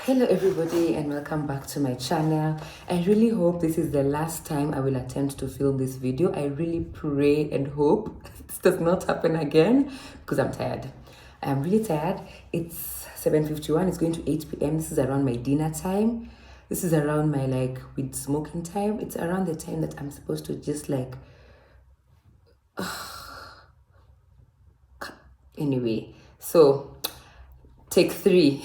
Hello everybody and welcome back to my channel. I really hope this is the last time I will attempt to film this video. I really pray and hope this does not happen again because I'm tired. I'm really tired. It's 7:51. It's going to 8 p.m. This is around my dinner time. This is around my with smoking time. It's around the time that I'm supposed to just anyway. So take 3.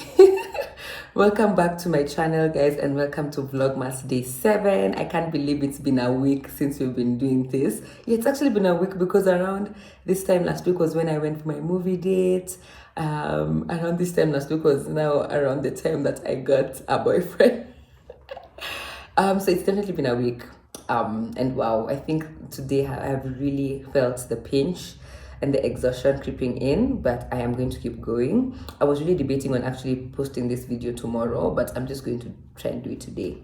Welcome back to my channel, guys, and welcome to Vlogmas Day 7. I can't believe it's been a week since we've been doing this. Yeah, it's actually been a week because around this time last week was when I went for my movie date. Around this time last week was now around the time that I got a boyfriend. So it's definitely been a week. And wow, I think today I've really felt the pinch and the exhaustion creeping in, but I am going to keep going. I was really debating on actually posting this video tomorrow, but I'm just going to try and do it today.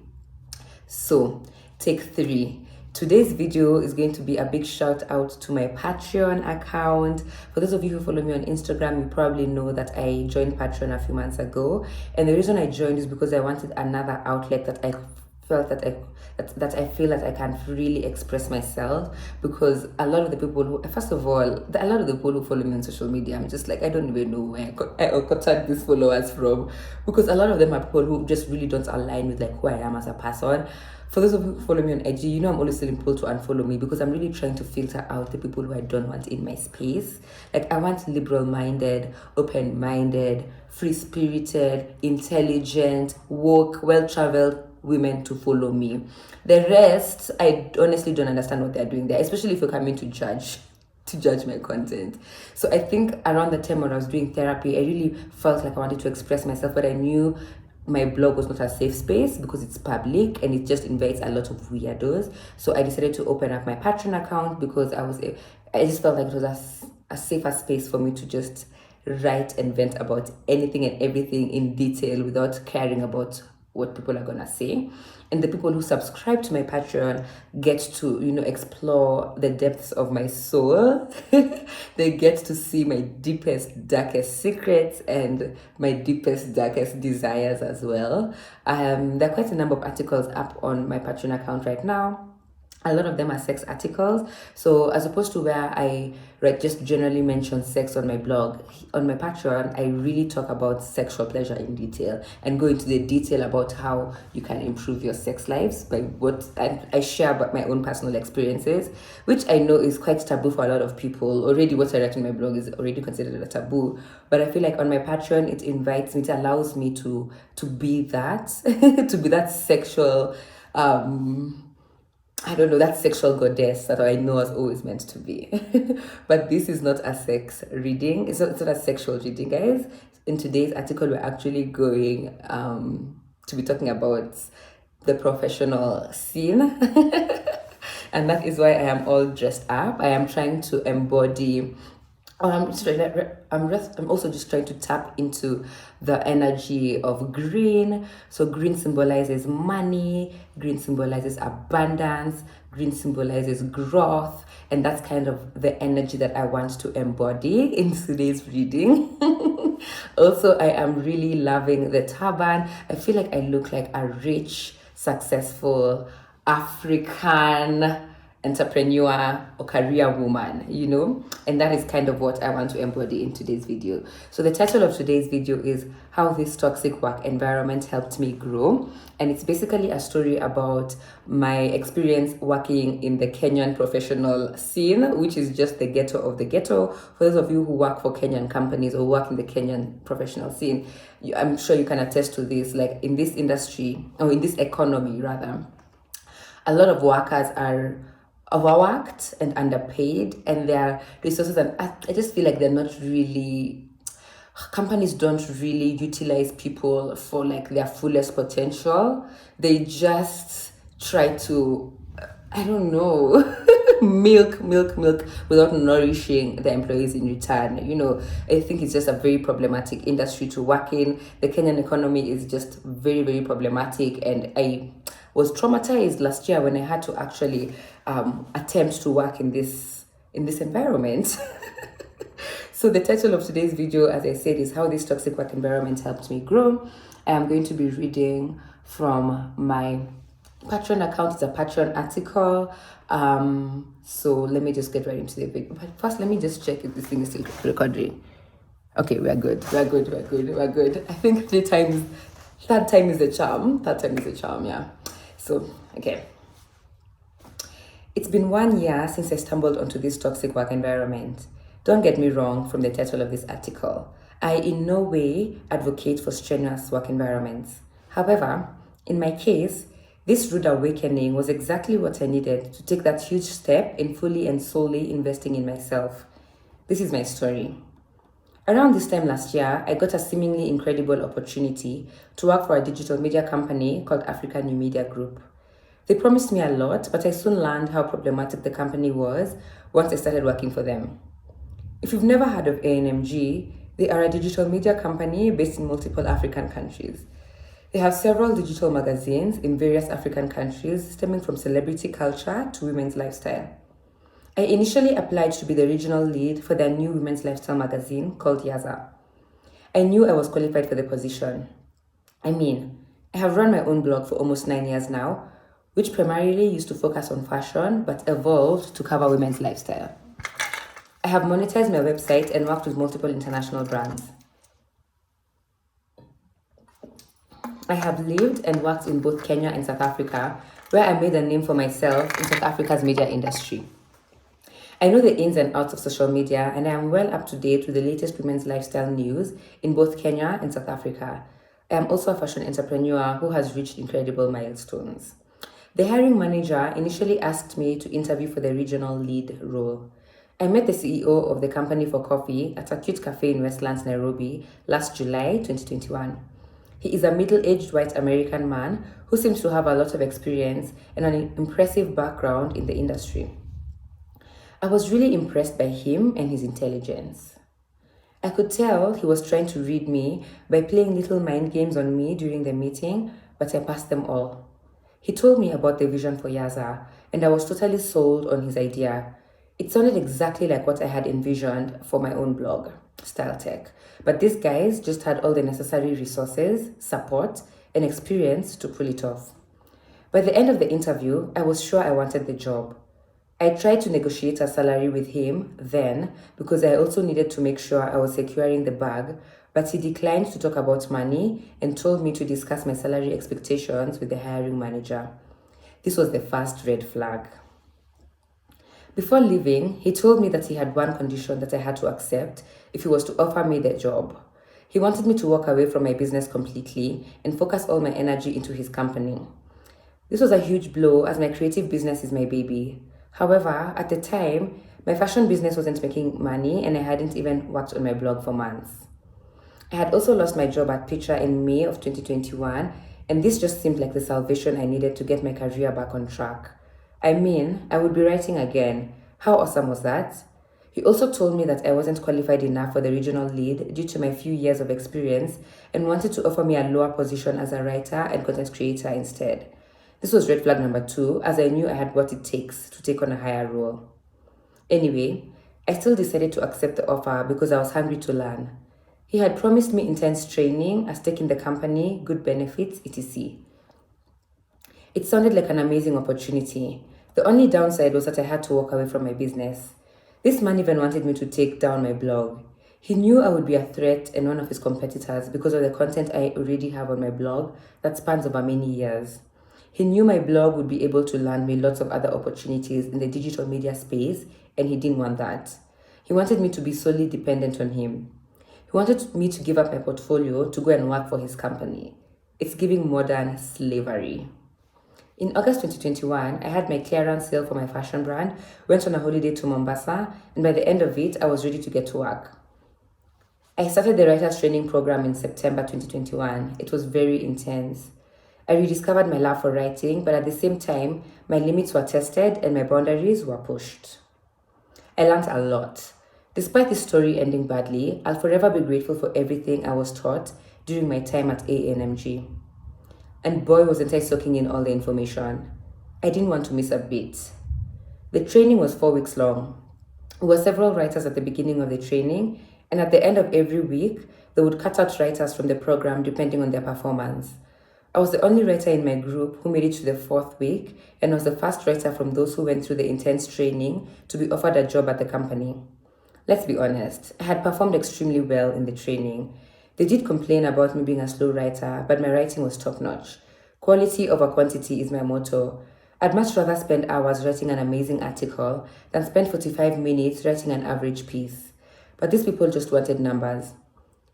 So, take 3. Today's video is going to be a big shout out to my Patreon account. For those of you who follow me on Instagram, you probably know that I joined Patreon a few months ago. And the reason I joined is because I wanted another outlet that I felt that I feel that I can really express myself, because a lot of the people who, first of all, a lot of the people who follow me on social media, I'm just like, I don't even know where I got these followers from, because a lot of them are people who just really don't align with who I am as a person. For those of you who follow me on IG, you know I'm always telling people to unfollow me because I'm really trying to filter out the people who I don't want in my space. I want liberal-minded, open-minded, free-spirited, intelligent, woke, well-traveled women to follow me. The rest, I honestly don't understand what they're doing there, especially if you're coming to judge my content. So I think around the time when I was doing therapy, I really felt like I wanted to express myself, but I knew my blog was not a safe space because it's public and it just invites a lot of weirdos. So I decided to open up my Patreon account because I just felt like it was a safer space for me to just write and vent about anything and everything in detail without caring about what people are gonna say. And the people who subscribe to my Patreon get to explore the depths of my soul. They get to see my deepest, darkest secrets and my deepest, darkest desires as well. There are quite a number of articles up on my Patreon account right now. A lot of them are sex articles. So as opposed to where I just generally mention sex on my blog, on my Patreon, I really talk about sexual pleasure in detail and go into the detail about how you can improve your sex lives by what I share about my own personal experiences, which I know is quite taboo for a lot of people. Already what I write in my blog is already considered a taboo. But I feel like on my Patreon, it invites me, it allows me to be that, to be that sexual, I don't know, that sexual goddess that I know has always meant to be. But this is not a sex reading. It's not a sexual reading, guys. In today's article, we're actually going to be talking about the professional scene. And that is why I am all dressed up. I am trying to embody I'm also just trying to tap into the energy of green. So green symbolizes money, green symbolizes abundance, green symbolizes growth, and that's kind of the energy that I want to embody in today's reading. Also, I am really loving the turban. I feel like I look like a rich, successful African entrepreneur or career woman, and that is kind of what I want to embody in today's video. So the title of today's video is How This Toxic Work Environment Helped Me Grow, and it's basically a story about my experience working in the Kenyan professional scene, which is just the ghetto of the ghetto. For those of you who work for Kenyan companies or work in the Kenyan professional scene, I'm sure you can attest to this. In this industry, or in this economy rather, a lot of workers are overworked and underpaid, and their resources, and I just feel like companies don't really utilize people for their fullest potential. They just try to, I don't know, milk without nourishing the employees in return. I think it's just a very problematic industry to work in. The Kenyan economy is just very, very problematic, and I was traumatized last year when I had to actually attempt to work in this environment. So the title of today's video, as I said, is How This Toxic Work Environment Helped Me Grow. I am going to be reading from my Patreon account. It's a Patreon article. So let me just get right into the video. But first, let me just check if this thing is still recording. Okay, we're good. I think third time is the charm. Yeah. So, okay. It's been 1 year since I stumbled onto this toxic work environment. Don't get me wrong from the title of this article. I in no way advocate for strenuous work environments. However, in my case, this rude awakening was exactly what I needed to take that huge step in fully and solely investing in myself. This is my story. Around this time last year, I got a seemingly incredible opportunity to work for a digital media company called Africa New Media Group. They promised me a lot, but I soon learned how problematic the company was once I started working for them. If you've never heard of ANMG, they are a digital media company based in multiple African countries. They have several digital magazines in various African countries, stemming from celebrity culture to women's lifestyle. I initially applied to be the regional lead for their new women's lifestyle magazine called Yaza. I knew I was qualified for the position. I have run my own blog for almost 9 years now, which primarily used to focus on fashion but evolved to cover women's lifestyle. I have monetized my website and worked with multiple international brands. I have lived and worked in both Kenya and South Africa, where I made a name for myself in South Africa's media industry. I know the ins and outs of social media, and I am well up to date with the latest women's lifestyle news in both Kenya and South Africa. I am also a fashion entrepreneur who has reached incredible milestones. The hiring manager initially asked me to interview for the regional lead role. I met the CEO of the company for coffee at a cute cafe in Westlands, Nairobi, last July 2021. He is a middle-aged white American man who seems to have a lot of experience and an impressive background in the industry. I was really impressed by him and his intelligence. I could tell he was trying to read me by playing little mind games on me during the meeting, but I passed them all. He told me about the vision for Yaza, and I was totally sold on his idea. It sounded exactly like what I had envisioned for my own blog, Style Tech. But these guys just had all the necessary resources, support, and experience to pull it off. By the end of the interview, I was sure I wanted the job. I tried to negotiate a salary with him then because I also needed to make sure I was securing the bag, but he declined to talk about money and told me to discuss my salary expectations with the hiring manager. This was the first red flag. Before leaving, he told me that he had one condition that I had to accept if he was to offer me the job. He wanted me to walk away from my business completely and focus all my energy into his company. This was a huge blow as my creative business is my baby. However, at the time, my fashion business wasn't making money and I hadn't even worked on my blog for months. I had also lost my job at Picture in May of 2021, and this just seemed like the salvation I needed to get my career back on track. I would be writing again. How awesome was that? He also told me that I wasn't qualified enough for the regional lead due to my few years of experience and wanted to offer me a lower position as a writer and content creator instead. This was red flag number 2, as I knew I had what it takes to take on a higher role. Anyway, I still decided to accept the offer because I was hungry to learn. He had promised me intense training, a stake in the company, good benefits, etc. It sounded like an amazing opportunity. The only downside was that I had to walk away from my business. This man even wanted me to take down my blog. He knew I would be a threat and one of his competitors because of the content I already have on my blog that spans over many years. He knew my blog would be able to land me lots of other opportunities in the digital media space, and he didn't want that. He wanted me to be solely dependent on him. He wanted me to give up my portfolio to go and work for his company. It's giving modern slavery. In August 2021, I had my clearance sale for my fashion brand, went on a holiday to Mombasa, and by the end of it, I was ready to get to work. I started the writer's training program in September 2021. It was very intense. I rediscovered my love for writing, but at the same time, my limits were tested and my boundaries were pushed. I learned a lot. Despite this story ending badly, I'll forever be grateful for everything I was taught during my time at ANMG. And boy, wasn't I soaking in all the information. I didn't want to miss a bit. The training was 4 weeks long. We were several writers at the beginning of the training, And at the end of every week, they would cut out writers from the program depending on their performance. I was the only writer in my group who made it to the fourth week and was the first writer from those who went through the intense training to be offered a job at the company. Let's be honest, I had performed extremely well in the training. They did complain about me being a slow writer, but my writing was top-notch. Quality over quantity is my motto. I'd much rather spend hours writing an amazing article than spend 45 minutes writing an average piece. But these people just wanted numbers.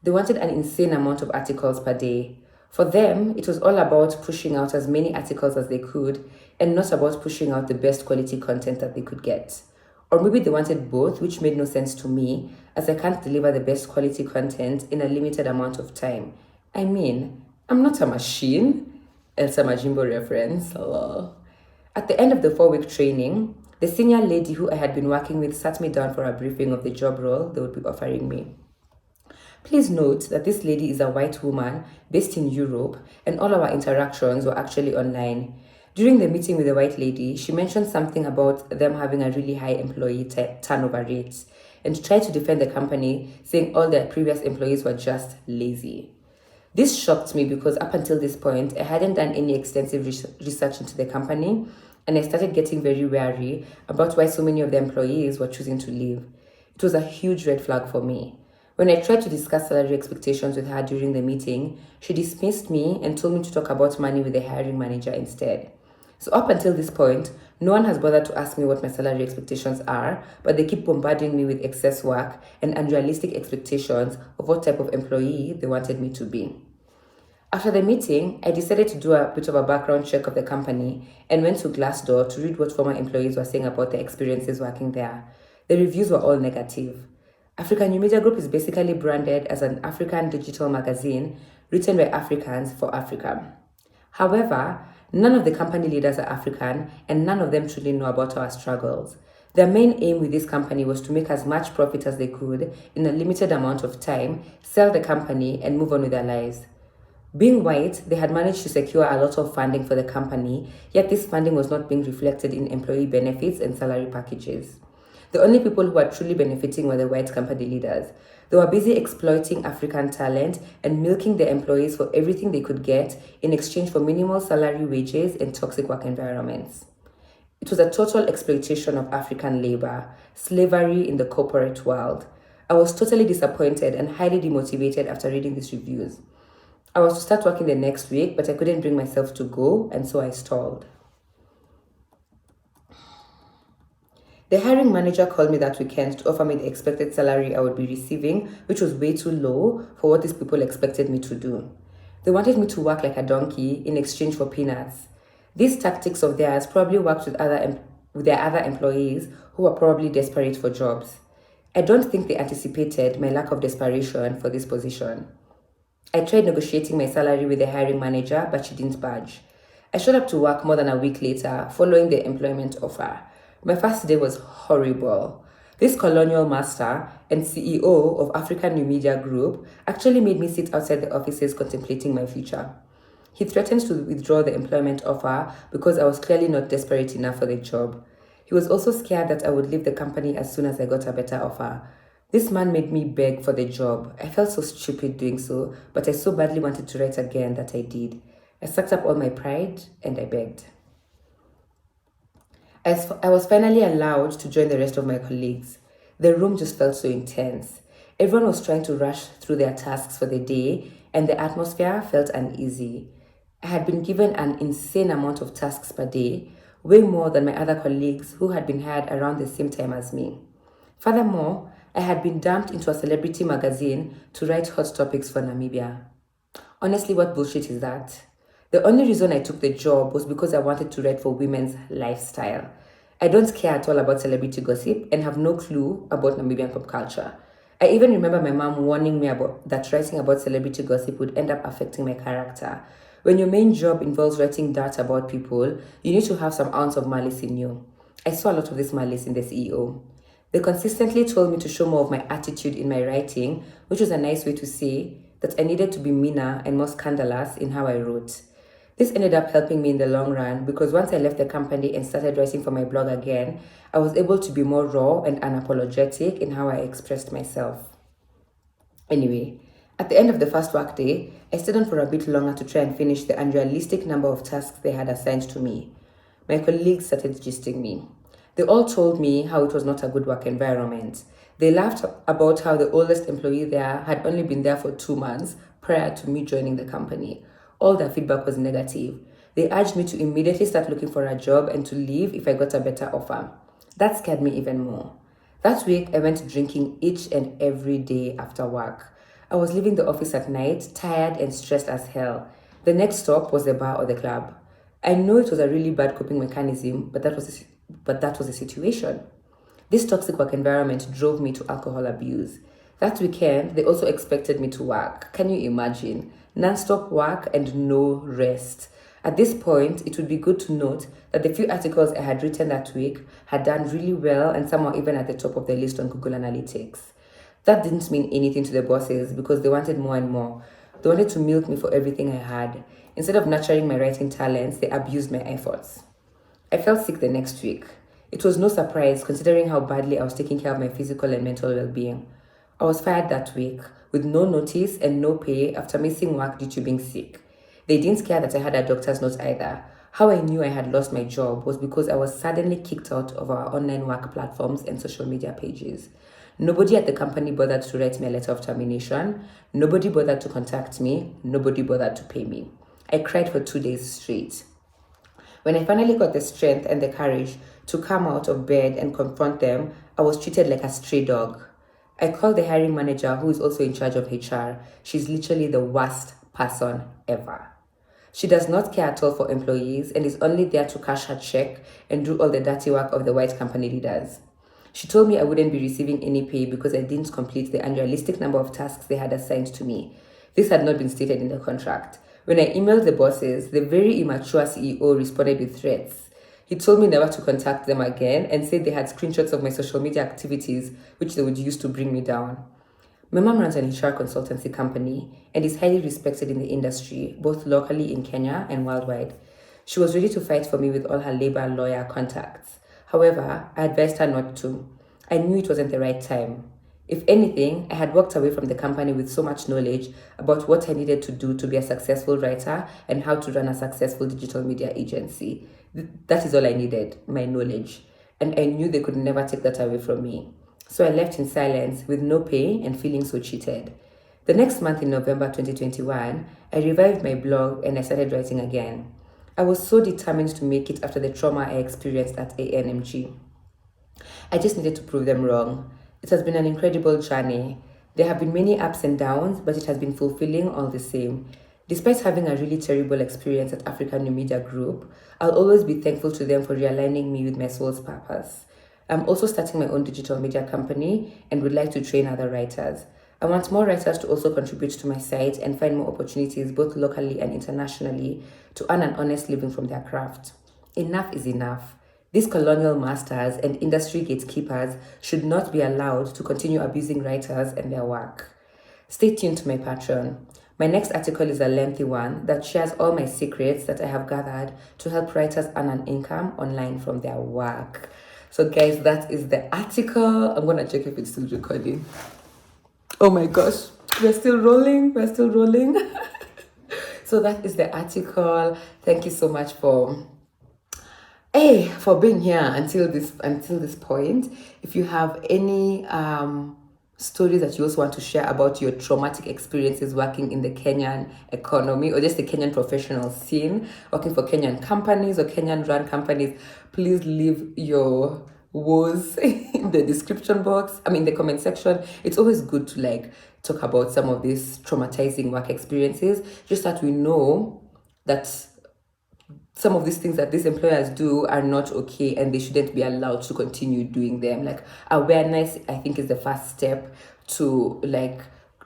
They wanted an insane amount of articles per day. For them, it was all about pushing out as many articles as they could and not about pushing out the best quality content that they could get. Or maybe they wanted both, which made no sense to me, as I can't deliver the best quality content in a limited amount of time. I mean, I'm not a machine. Elsa Majimbo reference. Hello. At the end of the 4-week training, the senior lady who I had been working with sat me down for a briefing of the job role they would be offering me. Please note that this lady is a white woman based in Europe, and all our interactions were actually online. During the meeting with the white lady, she mentioned something about them having a really high employee turnover rate and tried to defend the company, saying all their previous employees were just lazy. This shocked me because up until this point, I hadn't done any extensive research into the company, and I started getting very wary about why so many of the employees were choosing to leave. It was a huge red flag for me. When I tried to discuss salary expectations with her during the meeting, she dismissed me and told me to talk about money with the hiring manager instead. So up until this point, no one has bothered to ask me what my salary expectations are, but they keep bombarding me with excess work and unrealistic expectations of what type of employee they wanted me to be. After the meeting, I decided to do a bit of a background check of the company and went to Glassdoor to read what former employees were saying about their experiences working there. The reviews were all negative. African New Media Group is basically branded as an African digital magazine written by Africans for Africa. However, none of the company leaders are African and none of them truly know about our struggles. Their main aim with this company was to make as much profit as they could in a limited amount of time, sell the company, and move on with their lives. Being white, they had managed to secure a lot of funding for the company, yet this funding was not being reflected in employee benefits and salary packages. The only people who were truly benefiting were the white company leaders. They were busy exploiting African talent and milking their employees for everything they could get in exchange for minimal salary wages and toxic work environments. It was a total exploitation of African labor, slavery in the corporate world. I was totally disappointed and highly demotivated after reading these reviews. I was to start working the next week, but I couldn't bring myself to go, and so I stalled. The hiring manager called me that weekend to offer me the expected salary I would be receiving, which was way too low for what these people expected me to do. They wanted me to work like a donkey in exchange for peanuts. These tactics of theirs probably worked with their other employees who were probably desperate for jobs. I don't think they anticipated my lack of desperation for this position. I tried negotiating my salary with the hiring manager, but she didn't budge. I showed up to work more than a week later, following the employment offer. My first day was horrible. This colonial master and CEO of African New Media Group actually made me sit outside the offices contemplating my future. He threatened to withdraw the employment offer because I was clearly not desperate enough for the job. He was also scared that I would leave the company as soon as I got a better offer. This man made me beg for the job. I felt so stupid doing so, but I so badly wanted to write again that I did. I sucked up all my pride and I begged. I was finally allowed to join the rest of my colleagues. The room just felt so intense. Everyone was trying to rush through their tasks for the day, and the atmosphere felt uneasy. I had been given an insane amount of tasks per day, way more than my other colleagues who had been hired around the same time as me. Furthermore, I had been dumped into a celebrity magazine to write hot topics for Namibia. Honestly, what bullshit is that? The only reason I took the job was because I wanted to write for women's lifestyle. I don't care at all about celebrity gossip and have no clue about Namibian pop culture. I even remember my mom warning me that writing about celebrity gossip would end up affecting my character. When your main job involves writing dirt about people, you need to have some ounce of malice in you. I saw a lot of this malice in the CEO. They consistently told me to show more of my attitude in my writing, which was a nice way to say that I needed to be meaner and more scandalous in how I wrote. This ended up helping me in the long run because once I left the company and started writing for my blog again, I was able to be more raw and unapologetic in how I expressed myself. Anyway, at the end of the first work day, I stayed on for a bit longer to try and finish the unrealistic number of tasks they had assigned to me. My colleagues started gisting me. They all told me how it was not a good work environment. They laughed about how the oldest employee there had only been there for 2 months prior to me joining the company. All their feedback was negative. They urged me to immediately start looking for a job and to leave if I got a better offer. That scared me even more. That week, I went drinking each and every day after work. I was leaving the office at night, tired and stressed as hell. The next stop was the bar or the club. I know it was a really bad coping mechanism, but that was the situation. This toxic work environment drove me to alcohol abuse. That weekend, they also expected me to work. Can you imagine? Non-stop work and no rest. At this point, it would be good to note that the few articles I had written that week had done really well and some were even at the top of the list on Google Analytics. That didn't mean anything to the bosses because they wanted more and more. They wanted to milk me for everything I had. Instead of nurturing my writing talents, they abused my efforts. I felt sick the next week. It was no surprise considering how badly I was taking care of my physical and mental well-being. I was fired that week with no notice and no pay after missing work due to being sick. They didn't care that I had a doctor's note either. How I knew I had lost my job was because I was suddenly kicked out of our online work platforms and social media pages. Nobody at the company bothered to write me a letter of termination. Nobody bothered to contact me. Nobody bothered to pay me. I cried for 2 days straight. When I finally got the strength and the courage to come out of bed and confront them, I was treated like a stray dog. I called the hiring manager, who is also in charge of HR. She's literally the worst person ever. She does not care at all for employees and is only there to cash her check and do all the dirty work of the white company leaders. She told me I wouldn't be receiving any pay because I didn't complete the unrealistic number of tasks they had assigned to me. This had not been stated in the contract. When I emailed the bosses, the very immature CEO responded with threats. He told me never to contact them again and said they had screenshots of my social media activities which they would use to bring me down. My mom runs an HR consultancy company and is highly respected in the industry, both locally in Kenya and worldwide. She was ready to fight for me with all her labor lawyer contacts. However, I advised her not to. I knew it wasn't the right time. If anything, I had walked away from the company with so much knowledge about what I needed to do to be a successful writer and how to run a successful digital media agency. That is all I needed, my knowledge. And I knew they could never take that away from me. So I left in silence with no pay and feeling so cheated. The next month in November 2021, I revived my blog and I started writing again. I was so determined to make it after the trauma I experienced at ANMG. I just needed to prove them wrong. It has been an incredible journey. There have been many ups and downs, but it has been fulfilling all the same. Despite having a really terrible experience at African New Media Group, I'll always be thankful to them for realigning me with my soul's purpose. I'm also starting my own digital media company and would like to train other writers. I want more writers to also contribute to my site and find more opportunities both locally and internationally to earn an honest living from their craft. Enough is enough. These colonial masters and industry gatekeepers should not be allowed to continue abusing writers and their work. Stay tuned to my Patreon. My next article is a lengthy one that shares all my secrets that I have gathered to help writers earn an income online from their work. So guys, that is the article. I'm going to check if it's still recording. Oh my gosh, we're still rolling. So that is the article. Thank you so much for being here until this point. If you have any stories that you also want to share about your traumatic experiences working in the Kenyan economy or just the Kenyan professional scene, working for Kenyan companies or Kenyan run companies, please leave your woes in the description box. In the comment section. It's always good to talk about some of these traumatizing work experiences, just that we know that some of these things that these employers do are not okay and they shouldn't be allowed to continue doing them. Awareness, I think, is the first step to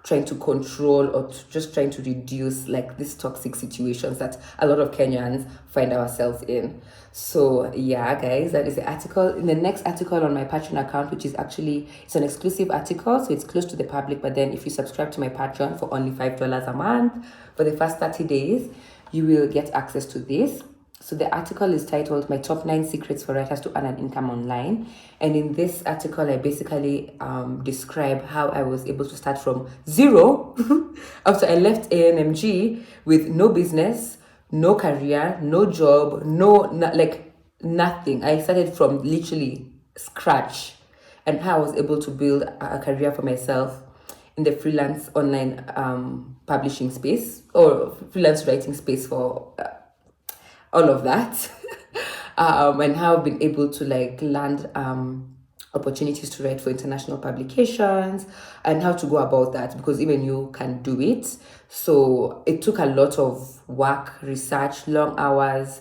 trying to control or just trying to reduce these toxic situations that a lot of Kenyans find ourselves in. So yeah, guys, that is the article. In the next article on my Patreon account, which is it's an exclusive article, so it's closed to the public, but then if you subscribe to my Patreon for only $5 a month for the first 30 days, you will get access to this. So the article is titled "My Top 9 Secrets for Writers to Earn an Income Online." And in this article, I basically describe how I was able to start from zero after I left ANMG with no business, no career, no job, like nothing. I started from literally scratch, and how I was able to build a career for myself in the freelance online publishing space or freelance writing space for all of that. And how I've been able to like land opportunities to write for international publications and how to go about that, because even you can do it. So it took a lot of work, research, long hours,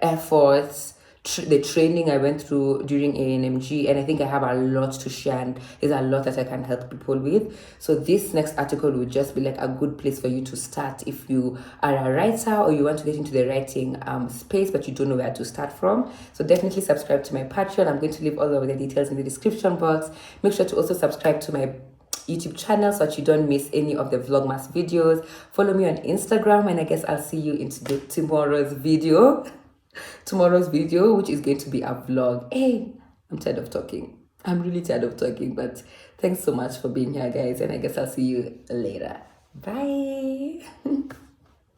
efforts, the training I went through during ANMG, and I think I have a lot to share, and there's a lot that I can help people with. So this next article will just be like a good place for you to start if you are a writer or you want to get into the writing space but you don't know where to start from. So definitely subscribe to my Patreon. I'm going to leave all of the details in the description box. Make sure to also subscribe to my YouTube channel so that you don't miss any of the Vlogmas videos. Follow me on Instagram, and I guess I'll see you in tomorrow's video, which is going to be a vlog. Hey, I'm tired of talking. I'm really tired of talking, but thanks so much for being here, guys, and I guess I'll see you later. Bye.